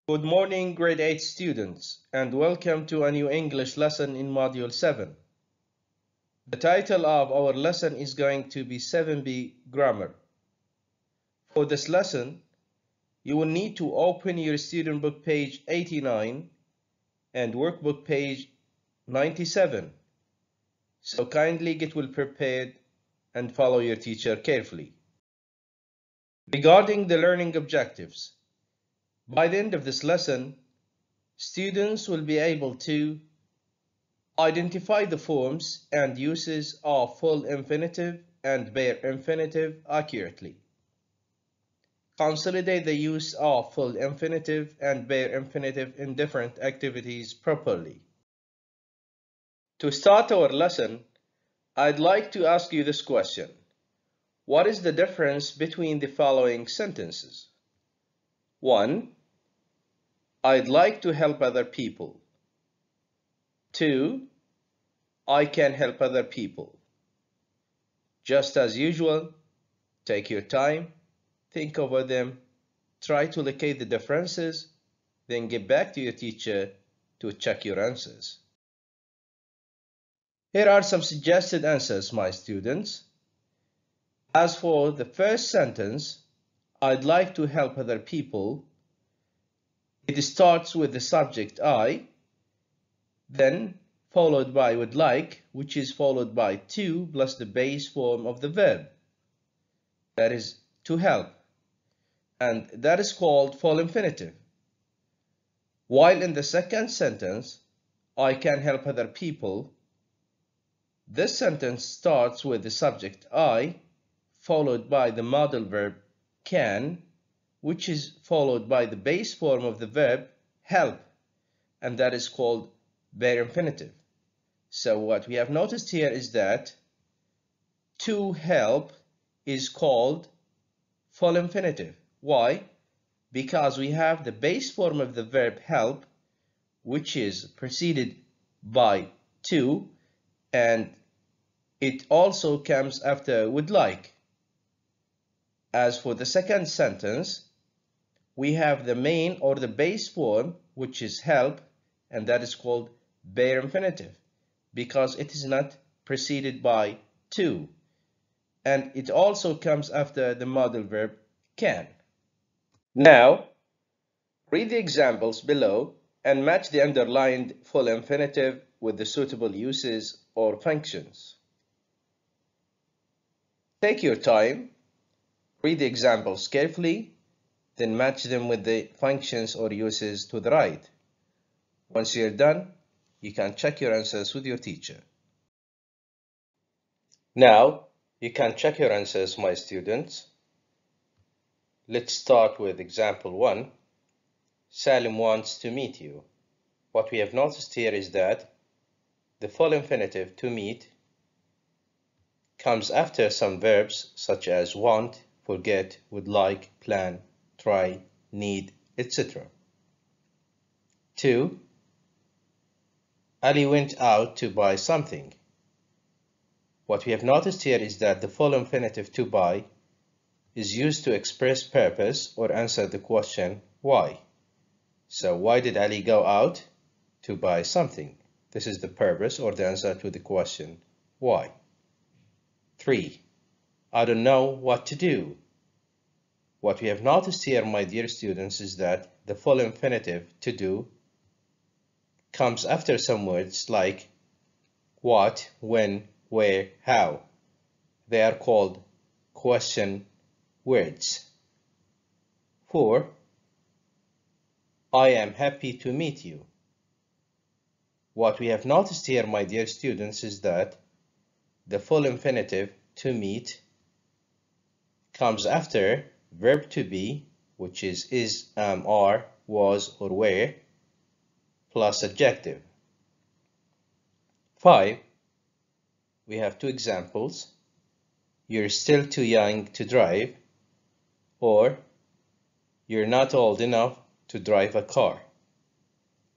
Good morning, grade 8 students, and welcome to a new English lesson in Module 7. The title of our lesson is going to be 7B Grammar. For this lesson, you will need to open your student book page 89 and workbook page 97. So kindly get well prepared and follow your teacher carefully. Regarding the learning objectives, by the end of this lesson, students will be able to identify the forms and uses of full infinitive and bare infinitive accurately. Consolidate the use of full infinitive and bare infinitive in different activities properly. To start our lesson, I'd like to ask you this question. What is the difference between the following sentences? 1. I'd like to help other people. 2. I can help other people. Just as usual, take your time, think over them, try to locate the differences, then get back to your teacher to check your answers. Here are some suggested answers, my students. As for the first sentence, I'd like to help other people. It starts with the subject I, then followed by would like, which is followed by to plus the base form of the verb. That is to help. And that is called full infinitive. While in the second sentence, I can help other people, this sentence starts with the subject I, followed by the modal verb can, which is followed by the base form of the verb help, and that is called bare infinitive. So what we have noticed here is that to help is called full infinitive. Why? Because we have the base form of the verb help, which is preceded by to, and it also comes after would like. As for the second sentence, we have the main or the base form, which is help, and that is called bare infinitive, because it is not preceded by to, and it also comes after the modal verb can. Now, read the examples below and match the underlined full infinitive with the suitable uses or functions. Take your time, read the examples carefully, then match them with the functions or uses to the right. Once you're done, you can check your answers with your teacher. Now, you can check your answers, my students. Let's start with example 1. Salim wants to meet you. What we have noticed here is that the full infinitive to meet comes after some verbs such as want, forget, would like, plan, try, need, etc. 2. Ali went out to buy something. What we have noticed here is that the full infinitive to buy is used to express purpose or answer the question why. So why did Ali go out? To buy something. This is the purpose or the answer to the question why. 3. I don't know what to do. What we have noticed here, my dear students, is that the full infinitive to do comes after some words like what, when, where, how. They are called question words. 4. I am happy to meet you. What we have noticed here, my dear students, is that the full infinitive to meet comes after verb to be, which is, am, are, was, or were, plus adjective. 5. We have two examples. You're still too young to drive, or you're not old enough to drive a car.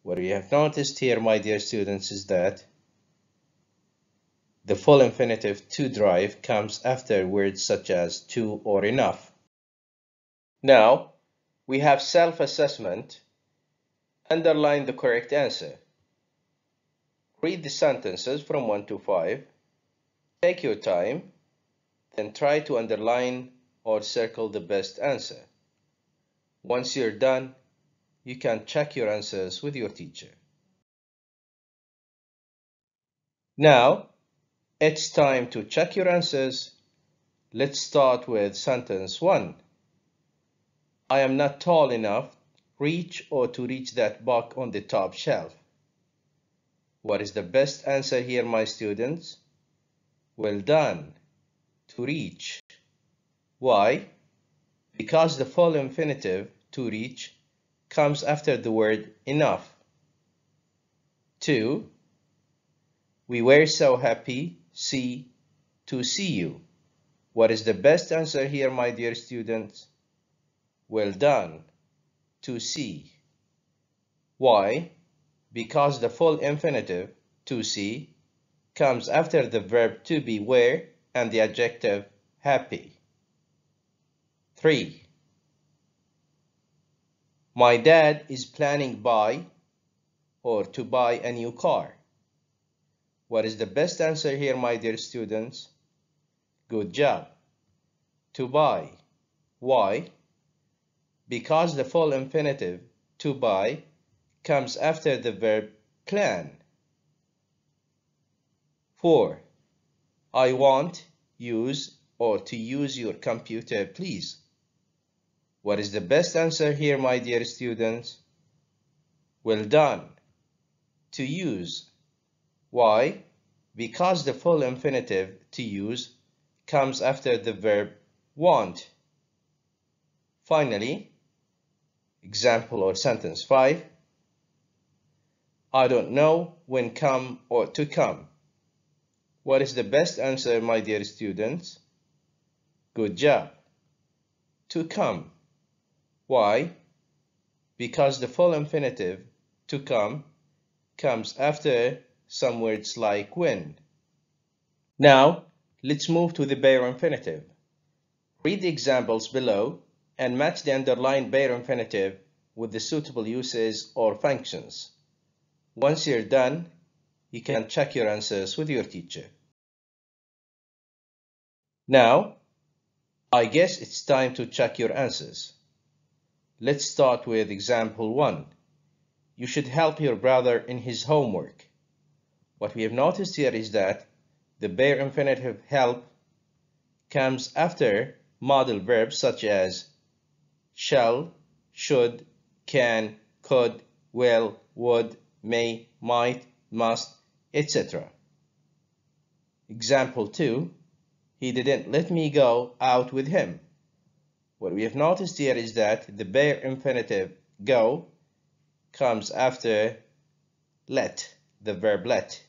What we have noticed here, my dear students, is that the full infinitive to drive comes after words such as to or enough. Now, we have self-assessment. Underline the correct answer. Read the sentences from 1 to 5. Take your time, then try to underline or circle the best answer. Once you're done, you can check your answers with your teacher. Now, it's time to check your answers. Let's start with sentence 1. I am not tall enough to reach that book on the top shelf. What is the best answer here, my students? Well done. To reach. Why? Because the full infinitive, to reach, comes after the word enough. 2. We were so happy, to see you. What is the best answer here, my dear students? Well done. To see. Why? Because the full infinitive, to see, comes after the verb to be were and the adjective happy. 3. My dad is planning to buy a new car. What is the best answer here, my dear students? Good job. To buy. Why? Because the full infinitive, to buy, comes after the verb plan. 4. I want, to use your computer, please. What is the best answer here, my dear students? Well done. To use. Why? Because the full infinitive, to use, comes after the verb want. Finally, example or sentence 5. I don't know when to come. What is the best answer, my dear students? Good job. To come. Why? Because the full infinitive, to come, comes after some words like when. Now, let's move to the bare infinitive. Read the examples below and match the underlined bare infinitive with the suitable uses or functions. Once you're done, you can check your answers with your teacher. Now, I guess it's time to check your answers. Let's start with example 1. You should help your brother in his homework. What we have noticed here is that the bare infinitive help comes after modal verbs such as shall, should, can, could, will, would, may, might, must, etc. Example 2. He didn't let me go out with him. What we have noticed here is that the bare infinitive go comes after let, the verb let.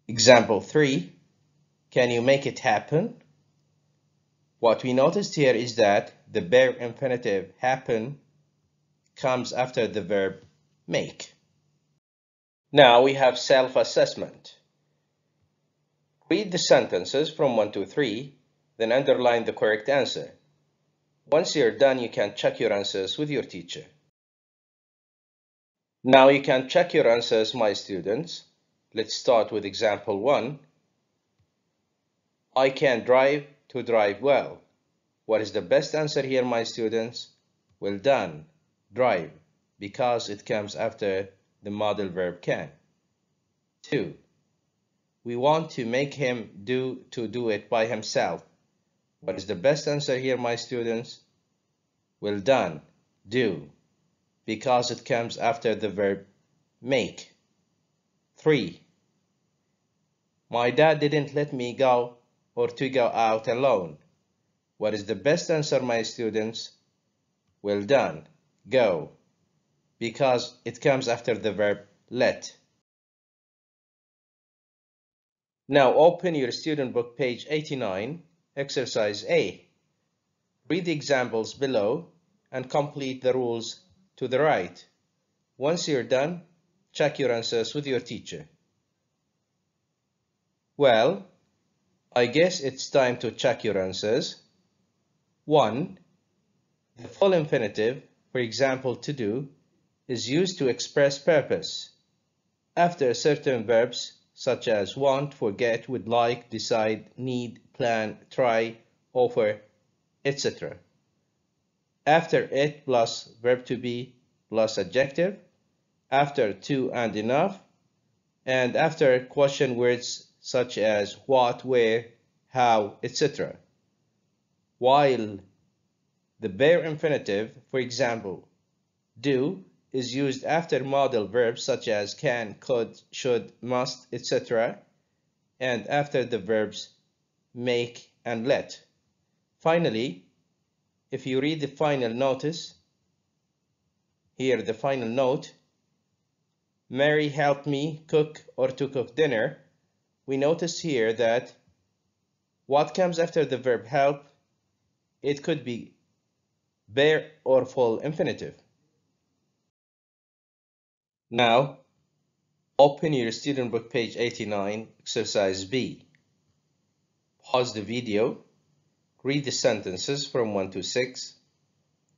Example 3. Can you make it happen? What we noticed here is that the bare infinitive happen comes after the verb make. Now we have self-assessment. Read the sentences from 1 to 3, then underline the correct answer. Once you're done, you can check your answers with your teacher. Now you can check your answers, my students. Let's start with example 1. I can drive to drive well. What is the best answer here, my students? Well done. Drive, because it comes after the modal verb can. 2. We want to make him do it by himself. What is the best answer here, my students? Well done. Do, because it comes after the verb make. 3. My dad didn't let me go out alone. What is the best answer, my students? Well done. Go, because it comes after the verb let. Now open your student book, page 89, exercise A. Read the examples below and complete the rules to the right. Once you're done, check your answers with your teacher. Well, I guess it's time to check your answers. 1. The full infinitive, for example, to do, is used to express purpose after certain verbs such as want, forget, would like, decide, need, plan, try, offer, etc. After it plus verb to be plus adjective, after to and enough, and after question words such as what, where, how, etc. While the bare infinitive, for example, do, is used after modal verbs such as can, could, should, must, etc., and after the verbs make and let. Finally, if you read the final notice, here the final note, Mary helped me cook or to cook dinner, we notice here that what comes after the verb help, it could be bare or full infinitive. Now, open your student book page 89, exercise B. Pause the video, read the sentences from 1 to 6,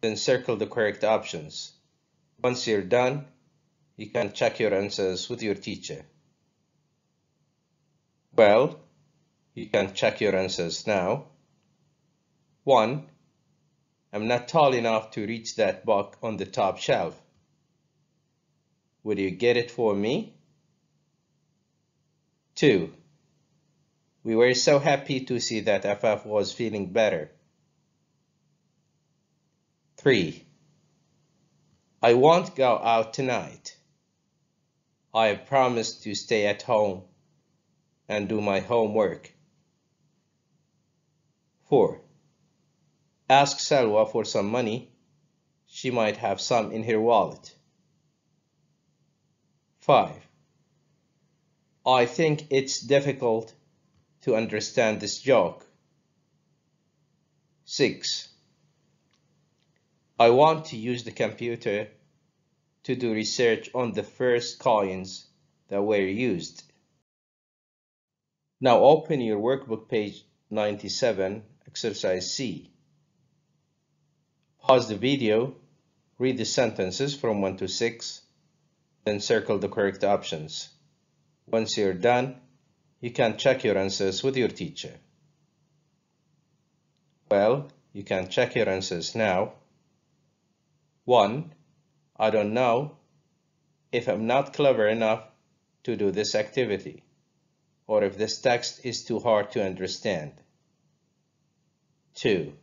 then circle the correct options. Once you're done, you can check your answers with your teacher. Well, you can check your answers now. 1. I'm not tall enough to reach that book on the top shelf. Would you get it for me? 2. We were so happy to see that FF was feeling better. 3. I won't go out tonight. I have promised to stay at home and do my homework. 4. Ask Salwa for some money. She might have some in her wallet. 5. I think it's difficult to understand this joke. 6. I want to use the computer to do research on the first coins that were used. Now open your workbook page 97, exercise C. Pause the video, read the sentences from 1 to 6, then circle the correct options. Once you're done, you can check your answers with your teacher. Well, you can check your answers now. 1. I don't know if I'm not clever enough to do this activity, or if this text is too hard to understand. 2.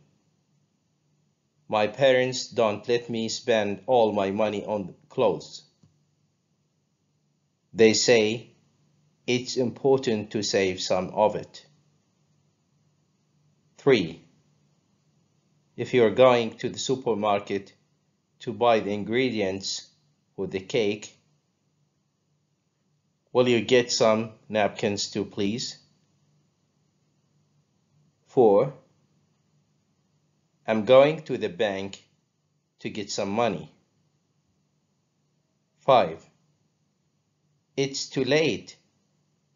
My parents don't let me spend all my money on clothes. They say it's important to save some of it. 3. If you're going to the supermarket to buy the ingredients for the cake, will you get some napkins too, please? 4. I'm going to the bank to get some money. 5. It's too late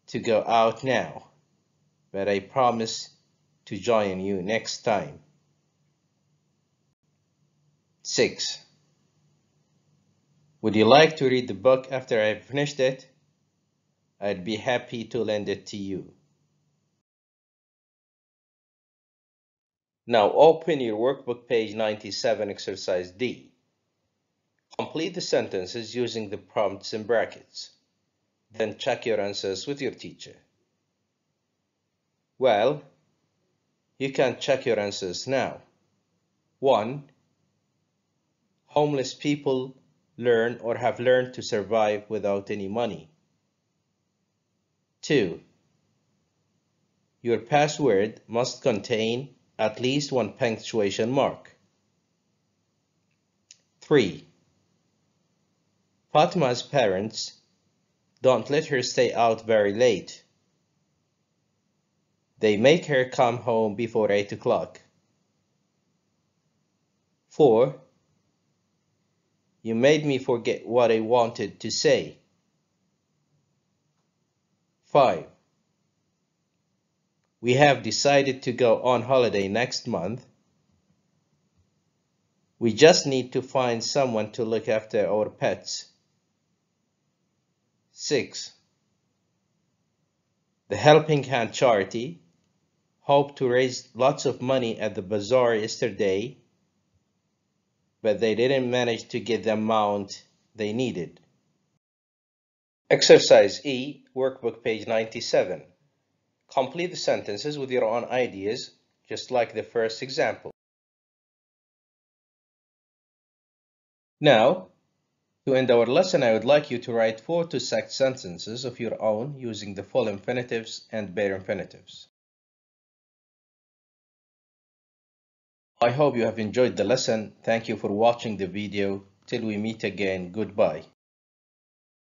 to go out now, but I promise to join you next time. 6. Would you like to read the book after I've finished it? I'd be happy to lend it to you. Now open your workbook page 97, exercise D. Complete the sentences using the prompts in brackets. Then check your answers with your teacher. Well, you can check your answers now. 1. Homeless people learn or have learned to survive without any money. 2. Your password must contain at least one punctuation mark. 3. Fatma's parents don't let her stay out very late. They make her come home before 8 o'clock. 4. You made me forget what I wanted to say. 5. We have decided to go on holiday next month. We just need to find someone to look after our pets. 6. The Helping Hand charity hoped to raise lots of money at the bazaar yesterday, but they didn't manage to get the amount they needed. Exercise E, workbook page 97. Complete the sentences with your own ideas, just like the first example. Now, to end our lesson, I would like you to write 4 to 6 sentences of your own using the full infinitives and bare infinitives. I hope you have enjoyed the lesson. Thank you for watching the video. Till we meet again, goodbye.